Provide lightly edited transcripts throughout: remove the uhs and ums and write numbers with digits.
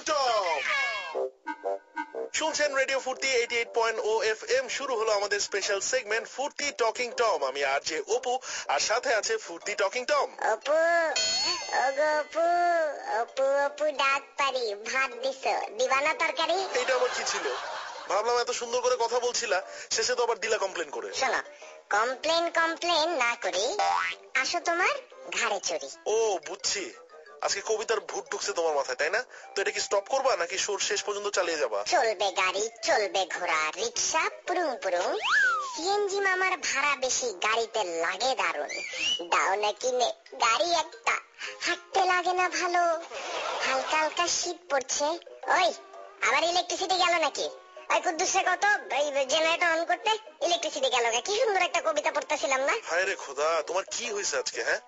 Tom. শুনছেন radio ফুর্তি 88.0 FM। শুরু হলো আমাদের স্পেশাল সেগমেন্ট ফুর্তি টকিং টম। আমি আরজে অপু, আর সাথে আছে ফুর্তি টকিং টম। অপু, ওগো অপু, অপু অপু ডাক পারি, ভাত দিছো, দিবানা তরকারি? এটা আমার কি ছিল? ভাবলাম এত সুন্দর করে কথা বলছিলা, শেষে তো আবার দিলা কমপ্লেন করে। শোনো, কমপ্লেন না করি, আসো তোমার ঘাড়ে চড়ি। ও বুঝছি, আজকে কবিতার ভূত ঢুকছে তোমার মাথায়, তাই না? তো এটা কি স্টপ করবা নাকি শোর শেষ পর্যন্ত চালিয়ে যাবা? চলবে গাড়ি, চলবে ঘোড়া, রিক্সা পুরুং পুরুং, সিএনজি মামার ভাড়া বেশি, গাড়িতে লাগে দারুন। দাও না কিনে গাড়ি একটা, হাঁটতে লাগে না ভালো, হালকা হালকা শীত পড়ছে। ওই আবার ইলেকট্রিসিটি গেল নাকি? ওই কুদ্দুসে কত জেনারেটর অন করতে, ইলেকট্রিসিটি গেল। কি সুন্দর একটা কবিতা পড়তেছিলাম না? হায় রে খোদা, তোমার কি হয়েছে আজকে? হ্যাঁ,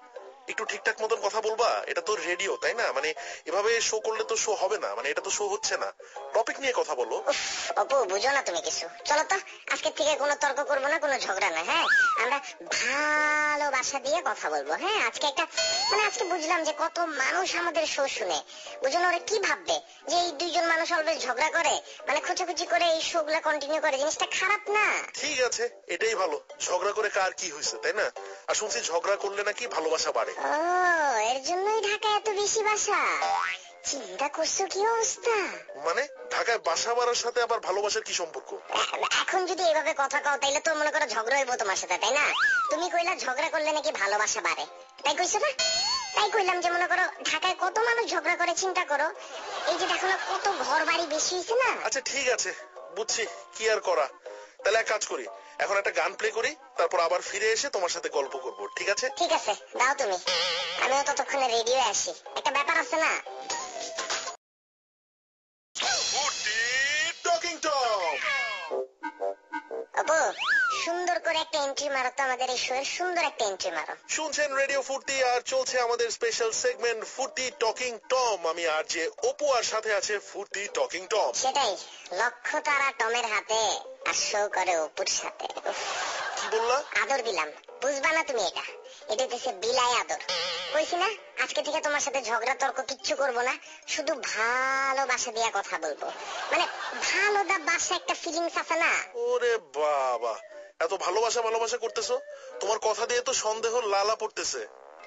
একটু ঠিকঠাক মতন কথা বলবা। এটা তো রেডিও, তাই না? মানে এভাবে শো করলে তো শো হবে না, মানে এটা তো শো হচ্ছে না। টপিক নিয়ে কথা বলো। অপু, বুঝো না তুমি কিছু। চলো তো, আজকে থেকে কোনো তর্ক করবো না, কোনো ঝগড়া না। হ্যাঁ, আমরা ভালোবাসা দিয়ে কথা বলবো। হ্যাঁ, আজকে একটা আজকে বুঝলাম যে কত মানুষ আমাদের শো শুনে, বুঝো না ওরা কি ভাববে যে এই দুইজন মানুষ অলওয়েজ ঝগড়া করে, খোঁচাখুচি করে এই শো গুলা কন্টিনিউ করে। জিনিসটা খারাপ না। ঠিক আছে, এটাই ভালো। ঝগড়া করে কার কি হয়েছে, তাই না? আর শুনছি ঝগড়া করলে নাকি ভালোবাসা বাড়ে। ও, এর জন্যই ঢাকায় এত বেশি বাসা। চিন্তা করছো কি অবস্থা? মানে ঢাকায় বাসা বাড়ার সাথে আবার ভালোবাসার কি সম্পর্ক? এখন যদি এভাবে কথা কও তাইলে তো মনে করো ঝগড়া হইব তোমার সাথে, তাই না? তুমি কইলা ঝগড়া করলে নাকি ভালোবাসা বাড়ে, তাই কইছো না? তাই কইলাম যে মনে করো ঢাকায় কত মানুষ ঝগড়া করে, চিন্তা করো। এই যে দেখো না কত ঘর বাড়ি বেশি হয়েছে না? আচ্ছা ঠিক আছে, বুঝছি, কি আর করা। তাহলে এক কাজ করি, এখন একটা গান প্লে করি, তারপর আবার ফিরে এসে তোমার সাথে গল্প করবো, ঠিক আছে? ঠিক আছে, দাও তুমি, আমিও ততক্ষণে রেডিও আসি। একটা ব্যাপার আছে না? আপু, সুন্দর করে একটা এন্ট্রি মারো তো আমাদের এই শোয়ের, সুন্দর একটা এন্ট্রি মারো। শুনছেন রেডিও ফুর্তি, আর চলছে আমাদের স্পেশাল সেগমেন্ট ফুর্তি টকিং টম। আমি আরজে অপু, আর সাথে আছে ফুর্তি টকিং টম। সেটাই, লক্ষ্য তারা টমের হাতে, আর শো করে অপুর সাথে। কি বললা? আদর দিলাম, বুঝবা না তুমি? এটা হচ্ছে বিলাই আদর। কইছি না আজকে থেকে তোমার সাথে ঝগড়া তর্ক কিচ্ছু করব না, শুধু ভালোবাসা দিয়া কথা বলবো। ভালোবাসা একটা ফিলিংস আছে না? ওরে বাবা, এত ভালোবাসা করতেছো? তোমার কথা দিয়ে তো সন্দেহ লালা পড়তেছে।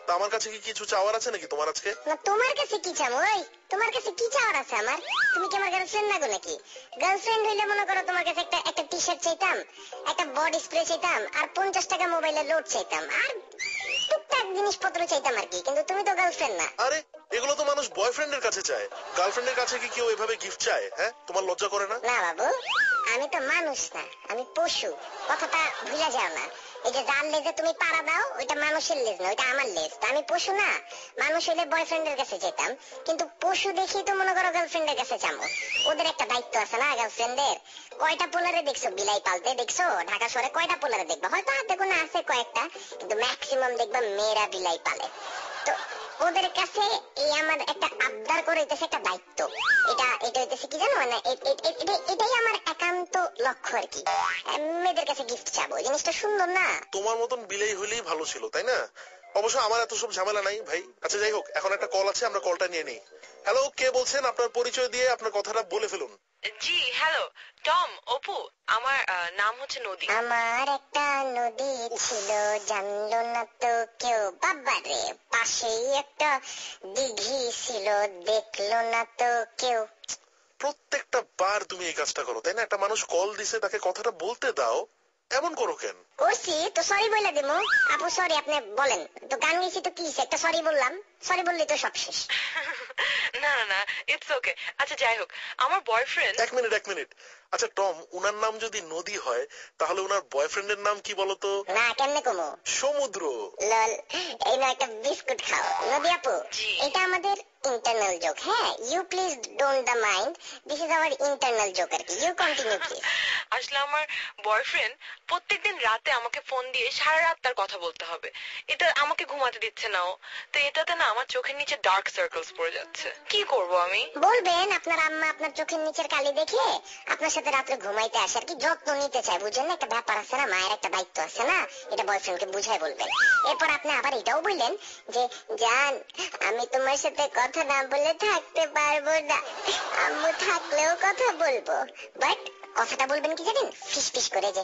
তা আমার কাছে কি কিছু চাওয়ার আছে নাকি তোমার আজকে? না, তোমার কাছে কি চাবো? ওই তোমার কাছে কি চাওয়ার আছে আমার? তুমি কি আমার গার্লফ্রেন্ড না গো নাকি? গার্লফ্রেন্ড হইলে মনে করো তোমার কাছে একটা টি শার্ট চাইতাম, একটা বডি স্প্রে চাইতাম, আর 50 টাকা মোবাইলে লোড চাইতাম, আর টুকটাক জিনিসপত্র চাইতাম আর কি। কিন্তু তুমি তো গার্লফ্রেন্ড না। আরে এগুলো তো মানুষ বয়ফ্রেন্ডের কাছে চায়, গার্লফ্রেন্ডের কাছে কি কেউ এভাবে গিফট চায়? হ্যাঁ, তোমার লজ্জা করে না? না বাবু, আমি তো মানুষ না, আমি পশু। কথাটা ভুলে যাও না। এই যে যার লেজে তুমি পাড়া দাও, ওইটা মানুষের লেজ না, ওইটা আমার লেজ। আমি পশু না। মানুষ হইলে বয়ফ্রেন্ডের কাছে যেতাম, কিন্তু পশু দেখি তো মনে করো গার্লফ্রেন্ডের কাছে যাবো। ওদের একটা দায়িত্ব আছে না গার্লফ্রেন্ডের? কয়টা পোলারে দেখছো বিলাই পালতে? দেখছো ঢাকা শহরে কয়টা পোলারে দেখবা? হয়তো হাতে কোনো আছে কয়েকটা, কিন্তু ম্যাক্সিমাম দেখবা মেয়েরা বিলাই পালে। তো ওদের কাছে এই আমার একটা আবদার করে হইতেছে একটা দায়িত্ব। এটা হইতেছে কি জানো, এটাই আমার একান্ত লক্ষ্য আর কি। মেয়েদের কাছে গিফট চাবো, জিনিসটা সুন্দর না? তোমার মতন বিলাই হইলেই ভালো ছিল, তাই না? অবশ্য আমার এত সব ঝামেলা নাই ভাই। আচ্ছা যাই হোক, এখন একটা কল আছে, আমরা কলটা নিয়ে নিই। হ্যালো, কে বলছেন? আপনার পরিচয় দিয়ে আপনার কথাটা বলে ফেলুন। জি হ্যালো টম, অপু, আমার নাম হচ্ছে নদী। আমার একটা নদী ছিল, জানলো না তো কেউ। বাবারে, পাশেই একটা দিঘি ছিল, দেখলো না তো কেউ। প্রত্যেকটা বার তুমি এই কাজটা করো, তাই না? একটা মানুষ কল দিছে, তাকে কথাটা বলতে দাও, এমন করো কেন? করছি তো, সরি বলে দেবো। আপু সরি, আপনি বলেন তো। গান গেছি তো কি, একটা সরি বললাম, সরি বললেই তো সব শেষ। না না না, ইটস ওকে। আচ্ছা যাই হোক, আমার বয়ফ্রেন্ড। এক মিনিট। আচ্ছা টম, উনার নাম যদি নদী হয়, তাহলে উনার বয়ফ্রেন্ডের নাম কি বলতো? না, কেমনে কমো? সমুদ্র। লল, এই না একটা বিস্কুট খাও। নদী আপু, এটা আমাদের ইন্টারনাল জোক। হ্যাঁ, you please don't the mind, this is our internal joke আর কি। You continue please. আসলে আমার বয়ফ্রেন্ড প্রত্যেকদিন রাতে আমাকে ফোন দিয়ে সারা রাত তার কথা বলতে হবে। এটা আমাকে ঘুমাতে দিচ্ছে না ও। তো এটাতে না আমার চোখের নিচে ডার্ক সার্কেলস পড়ে যাচ্ছে। কি করব আমি? বলবেন আপনার আম্মা আপনার চোখের নিচের কালি দেখে আপনার সাথে রাত্রে ঘুমাইতে আসে আর কি যত্ন নিতে চায়, বুঝলেন না? একটা ব্যাপার আছে না, মায়ের একটা দায়িত্ব আছে না, এটা বয়ফ্রেন্ডকে বুঝাই বলবেন। এরপর আপনি আবার এটাও বললেন যে জান আমি তোমার সাথে কথা না বলে থাকতে পারবো না, আম্মু থাকলেও কথা বলবো। বাট কথাটা বলবেন কি জানেন? ফিস ফিস করে, যে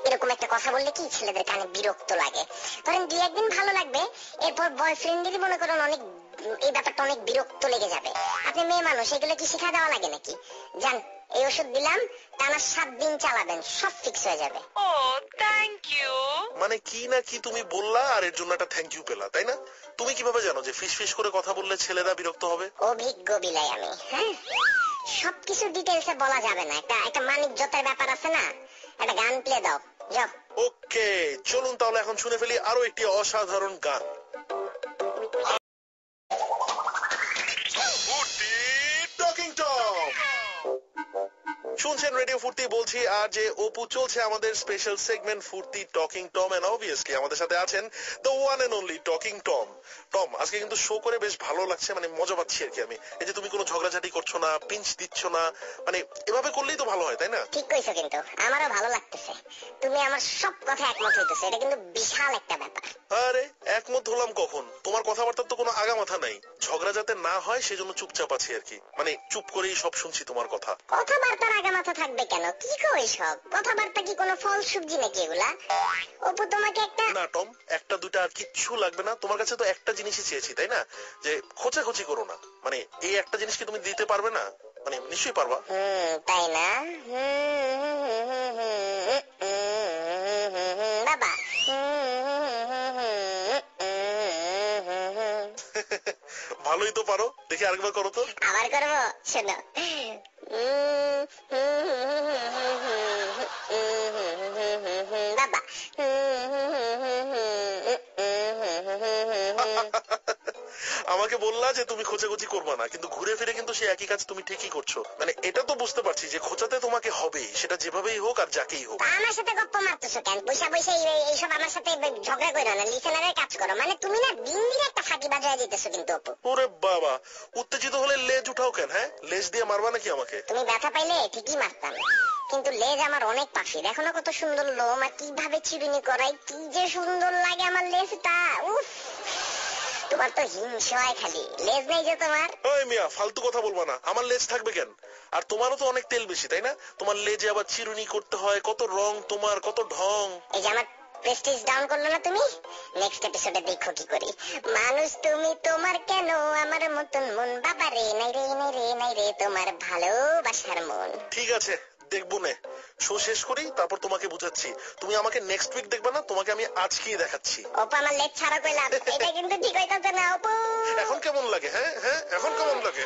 এরকম একটা কথা বললে কি ছেলেদের কানে বিরক্ত লাগে। ধরেন 2-1 দিন ভালো লাগবে, এরপর বয়ফ্রেন্ডেরই মনে করেন অনেক এই ব্যাপারটা অনেক বিরক্ত লেগে যাবে। আপনি মেয়ে মানুষ, এগুলো কি শিখা দেওয়া লাগে নাকি? জান এই ওষুধ দিলাম, টানা 7 দিন চালাবেন, সব ফিক্স হয়ে যাবে। ও থ্যাংক ইউ। মানে কি না কি তুমি বললা আর এর জন্য একটা থ্যাংক ইউ পেলা, তাই না? তুমি কিভাবে জানো যে ফিস ফিস করে কথা বললে ছেলেরা বিরক্ত হবে? অভিজ্ঞ বিলাই আমি। হ্যাঁ, সবকিছু ডিটেলসে বলা যাবে না, একটা মানিজ্যতার ব্যাপার আছে না। একটা গান প্লে দাও, যাও। ওকে, চলুন তাহলে এখন শুনে ফেলি আরো একটি অসাধারণ গান। টকিং টম শুনছেন রেডিও ফুর্তি, বলছি আর যে অপু, চলছে আমাদের স্পেশাল সেগমেন্ট ফুর্তি টকিং টম, এন্ড অবভিয়াসলি আমাদের সাথে আছেন the one and only talking Tom. Tom, আজকে কিন্তু শো করে বেশ ভালো লাগছে, মানে মজা পাচ্ছি আর কি আমি। এই যে তুমি কোনো ঝগড়াঝাটি করছো না, পিঞ্চ দিচ্ছ না, মানে এভাবে করলেই তো ভালো হয়, তাই না? ঠিক কইছো, কিন্তু আমারও ভালো লাগতেছে। তুমি আমার সব কথা একমত হইতেছো, এটা কিন্তু বিশাল একটা ব্যাপার। আরে একমত হলাম কখন? তোমার কথাবার্তার তো কোনো আগা মাথা নাই। ঝগড়া যাতে না হয় সেজন্য চুপচাপ আছি আর কি, মানে চুপ করেই সব শুনছি তোমার কথা। কথাবার্তার আগা মাথা থাকবে কেন? কি কই সব কথাবার্তা কি কোনো ফল সবজি নাকি এগুলা? অপু তোমাকে একটা না টম, একটা দুটা আর কিচ্ছু লাগবে না। তোমার কাছে তো একটা জিনিসই চেয়েছি, তাই না? যে খোঁচাখুচি করো না। মানে এই একটা জিনিস কি তুমি দিতে পারবে না? মানে নিশ্চয়ই পারবা। তাই না? বাবা ভালোই তো পারো, দেখি আরেকবার করো তো। আবার করবো, শোনো। বাবা আমাকে বললা যে তুমি খোঁচাখুচি করবা না, কিন্তু ঘুরে ফিরে কিন্তু সেই একই কাজ তুমি ঠিকই করছো। মানে এটা তো বুঝতে পারছি যে খোঁচাতে তোমাকে হবেই, সেটা যেভাবেই হোক আর যাকেই হোক। আমার সাথে গপ্প মারতেছো কেন? বৈশা বৈশা এইসব আমার সাথে ঝগড়া করো না, লিসেনারের কাজ করো। মানে তুমি না দিন দিন একটা ফাঁকি বাজায় দিতেছো কিন্তু অপু। ওরে বাবা, উত্তেজিত হলে লেজ উঠাও কেন? হ্যাঁ, লেজ দিয়ে মারবা নাকি আমাকে? তুমি ব্যথা পাইলে ঠিকই মারতাম, কিন্তু লেজ আমার অনেক পাখি, দেখো না কত সুন্দর লোম, আর কিভাবে চিরুনি করাই, কি যে সুন্দর লাগে আমার লেজটা। উফ, তোমার তো হিংসা হয় খালি, লেজ নেই যে তোমার। ওই মিয়া, ফালতু কথা বলবা না। আমার লেজ থাকবে কেন? আর তোমারও তো অনেক তেল বেশি, তাই না? তোমার লেজে আবার চিরুনি করতে হয়, কত রং তোমার, কত ঢং। এই যে আমার প্রেস্টিজ ডাউন করলো না তুমি? নেক্সট এপিসোডে দেখো কি করি। মানুষ তুমি, তোমার কেন আমার মতন মন, বাবা রে নাই রে নাই রে নাই রে তোমার ভালোবাসার মন। ঠিক আছে, দেখবো নে। শো শেষ করি, তারপর তোমাকে বুঝাচ্ছি। তুমি আমাকে নেক্সট উইক দেখবে না, তোমাকে আমি আজকেই দেখাচ্ছি। অপু আমার লেজ ছাড়া কইলাম, এটা কিন্তু ঠিক হইতাছে না অপু। এখন কেমন লাগে? হ্যাঁ হ্যাঁ, এখন কেমন লাগে?